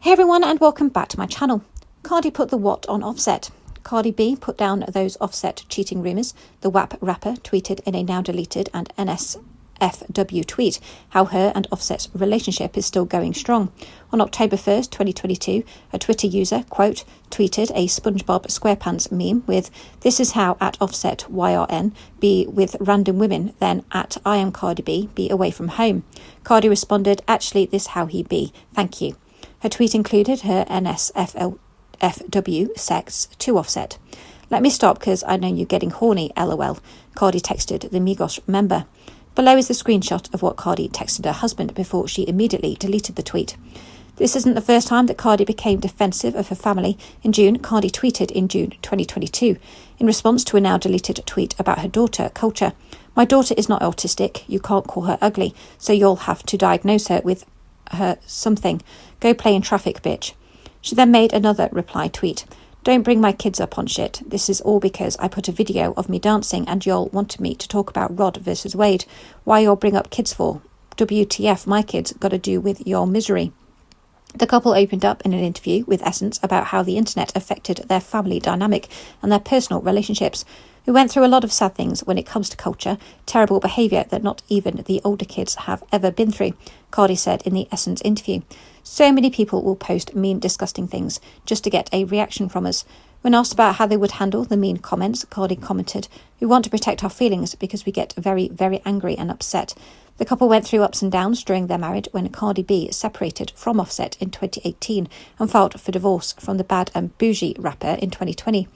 Hey everyone, and welcome back to my channel. Cardi put the what on Offset. Cardi B put down those Offset cheating rumours. The WAP rapper tweeted in a now deleted and NSFW tweet how her and Offset's relationship is still going strong. On October 1st, 2022, a Twitter user, quote, tweeted a SpongeBob SquarePants meme with, "This is how at Offset YRN be with random women, then at I am Cardi B be away from home." Cardi responded, "Actually, this how he be. Thank you." Her tweet included her NSFW Sexts to Offset. "Let me stop because I know you're getting horny, lol," Cardi texted the Migos member. Below is the screenshot of what Cardi texted her husband before she immediately deleted the tweet. This isn't the first time that Cardi became defensive of her family. In June, Cardi tweeted in June 2022, in response to a now deleted tweet about her daughter, Culture. "My daughter is not autistic. You can't call her ugly, so you'll have to diagnose her with her something. Go play in traffic, bitch." She then made another reply tweet. "Don't bring my kids up on shit. This is all because I put a video of me dancing and y'all wanted me to talk about Rod versus Wade. Why y'all bring up kids for? WTF my kids got to do with your misery." The couple opened up in an interview with Essence about how the internet affected their family dynamic and their personal relationships. "We went through a lot of sad things when it comes to culture, terrible behaviour that not even the older kids have ever been through," Cardi said in the Essence interview. "So many people will post mean, disgusting things just to get a reaction from us." When asked about how they would handle the mean comments, Cardi commented, "We want to protect our feelings because we get very, very angry and upset." The couple went through ups and downs during their marriage when Cardi B separated from Offset in 2018 and filed for divorce from the Bad and Bougie rapper in 2020.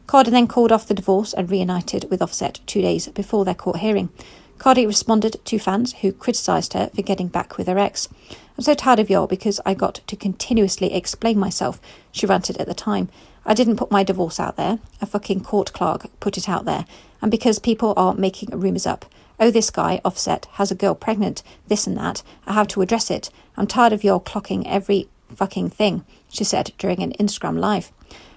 Cardi then called off the divorce and reunited with Offset 2 days before their court hearing. Cardi responded to fans who criticised her for getting back with her ex. "I'm so tired of y'all because I got to continuously explain myself," she ranted at the time. "I didn't put my divorce out there. A fucking court clerk put it out there. And because people are making rumours up. Oh, this guy, Offset, has a girl pregnant, this and that. I have to address it. I'm tired of y'all clocking every fucking thing," she said during an Instagram live.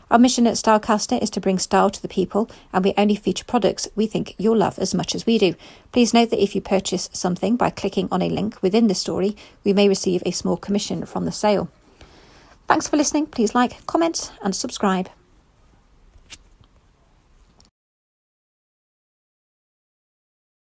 "Our mission at Stylecaster is to bring style to the people, and we only feature products we think you'll love as much as we do. Please note that if you purchase something by clicking on a link within the story, we may receive a small commission from the sale." Thanks for listening. Please like, comment, and subscribe.